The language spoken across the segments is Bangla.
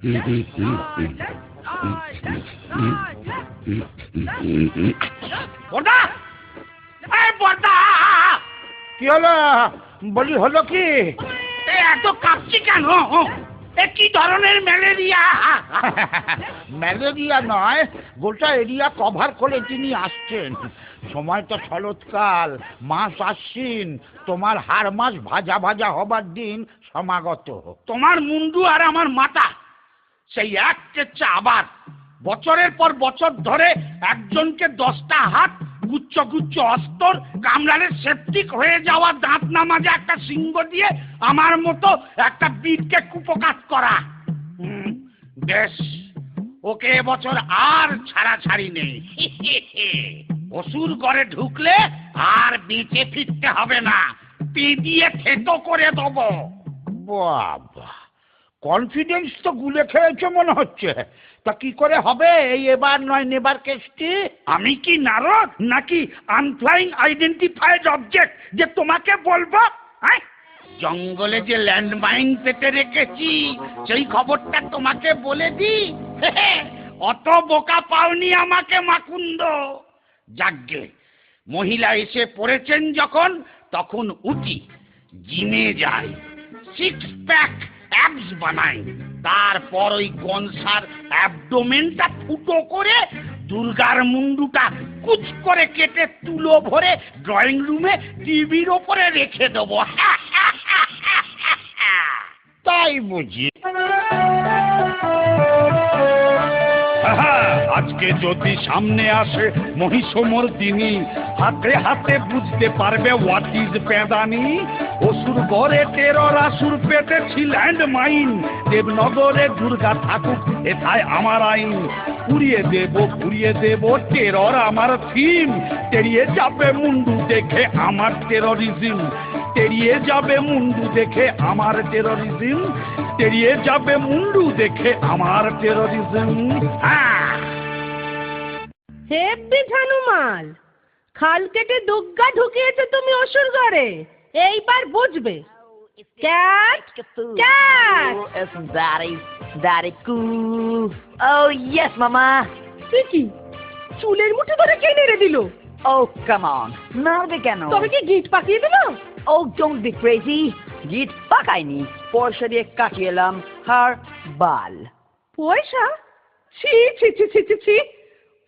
কি হলো বলি, হলো কি? এত কাঁপছি কেন? কি ধরনের ম্যালেরিয়া? ম্যালেরিয়া নয়, গোটা এরিয়া কভার করে তিনি আসছেন। সময় তো শরৎকাল, মাস আশ্বিন, তোমার হাড় মাস ভাজা ভাজা হবার দিন সমাগত। তোমার মুন্ডু আর আমার মাথা সেই এক চেচ্ছা আবার। বছরের পর বছর ধরে একজনকে 10টা হাত, গুচ্ছ গুচ্ছ অস্তর, কামড়ালে সেপটিক হয়ে যাওয়া দাঁত না মাজা একটা সিংহ দিয়ে আমার মতো একটা বীরকে কুপকাত করা। বেশ, ওকে এবছর আর ছাড়াছাড়ি নেই। অসুর ঘরে ঢুকলে আর বেঁচে ফিরতে হবে না, পি দিয়ে থেতো করে দেবো। বাবা, কনফিডেন্স তো গুলে খেয়েছে মনে হচ্ছে। তা কি করে হবে এই এবার নয় নেবার কেসটি? আমি কি নারদ নাকি আনফ্লাইং আইডেন্টিফাইড অবজেক্ট যে তোমাকে বলবো? জঙ্গলে যে ল্যান্ডমাইন পেতে রেখেছি সেই খবরটা তোমাকে বলে দি। অত বোকা পাওনি আমাকে মাকুন্দ। যাগ্গে, মহিলা এসে পড়েছেন যখন, তখন উঠি, জিমে যাই, 6 প্যাক অ্যাবস বানাই, তারপর ওই গনসার অ্যাবডোমেনটা ফুটো করে দুর্গার মুন্ডুটা কুচ করে কেটে তুলো ভরে ড্রয়িং রুমে টিভির ওপরে রেখে দেবো। তাই বুঝি? আজকে যদি সামনে আসে মহিষমর্দিনী, হাতে হাতে বুঝতে পারবে হোয়াট ইজ পেদানি। অসুর গড়ে টেরর, আসুর পেতেছি ল্যান্ড মাইন, দেবনগরে দুর্গা থাকুক এটাই আমার আইন। পুড়িয়ে দেব টেরর আমার থিম, তেড়িয়ে যাবে মুন্ডু দেখে আমার টেররিজম, তেড়িয়ে যাবে মুন্ডু দেখে আমার টেররিজম, তেড়িয়ে যাবে মুন্ডু দেখে আমার টেররিজম। হেব্বি ঝানুমাল, খাল কেটে দুগ্গা ঢুকিয়েছো তুমি অসুর ঘরে, এইবার বুঝবে। Cat cat, Daddy cool. Oh yes, Mama. কি চুলের মুঠি ধরে কে নেড়ে দিল? Oh come on, নাড়বে কেন? তবে কি গিট পাকিয়ে দিল? Oh don't be crazy. গিট পাকাইনি, পয়সা দিয়ে কাটিয়ে এলাম হার বাল। পয়সা? ছি ছি ছি ছি ছি ছি,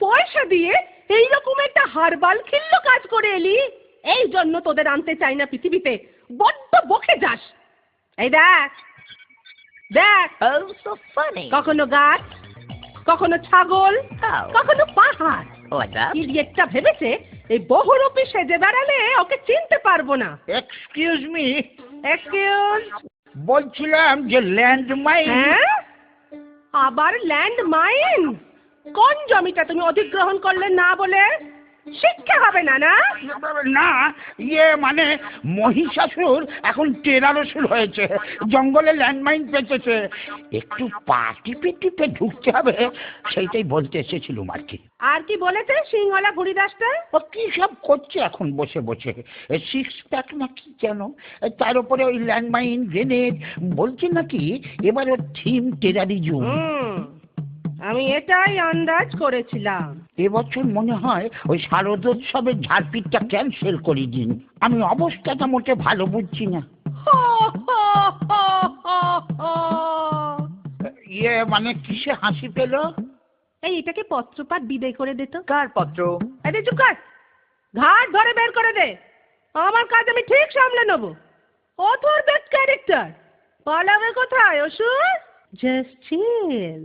পয়সা দিয়ে এইরকম একটা হারবাল খিল্ল কাজ করে এলি? এই জন্য তোদের আনতে চাই না পৃথিবীতে, বড্ড বকে যাস। এই দেখ দেখ, Oh so funny. কখনো গাছ, কখনো ছাগল, কখনো পাহাড়। Like that? ইডিয়েটটা ভেবেছে এই বহুরূপী সেজে বেড়ালে ওকে চিনতে পারবো না। Excuse me, excuse? বলছিলাম যে ল্যান্ডমাইন। হ্যাঁ, আবার ল্যান্ড মাইন? কোন জমিটা তুমি অধিগ্রহণ করলে না বলে? শিক্ষা হবে না? না না, ইয়ে মানে মহিষাসুর এখন টেরারসুর হয়েছে, জঙ্গলে ল্যান্ডমাইন পেতেছে, একটু পা টিপে টিপে ঢুকতে হবে, সেইটাই বলতে এসেছিলাম আর কি। আর কি বলেছে সিংহলা বুড়িদাসটা? ও কি সব করছে এখন বসে বসে, 6 প্যাক না কি যেন, তার উপরে ওই ল্যান্ডমাইন গ্রেনেড, বলছে নাকি এবার ওর থিম টেরারিজম। আমি এটাই আন্দাজ করেছিলাম। এবছর মনে হয় ওই শারদোৎসবের ঝাড়পিটটা ক্যান্সেল করে দিন, আমি অবস্থাটা মোটে ভালো বুঝছি না। ইয়ে মানে কিসে হাসি পেল? এই এটাকে পত্রপাঠ বিদায় করে দে তো। কার পত্র? আরে চুপ কর, ঘাট ধরে বের করে দে, আমার কাজ আমি ঠিক সামলে নেবো। অথর বেস্ট ক্যারেক্টার, পালাবে কোথায় অসুর? জাস্ট চিল।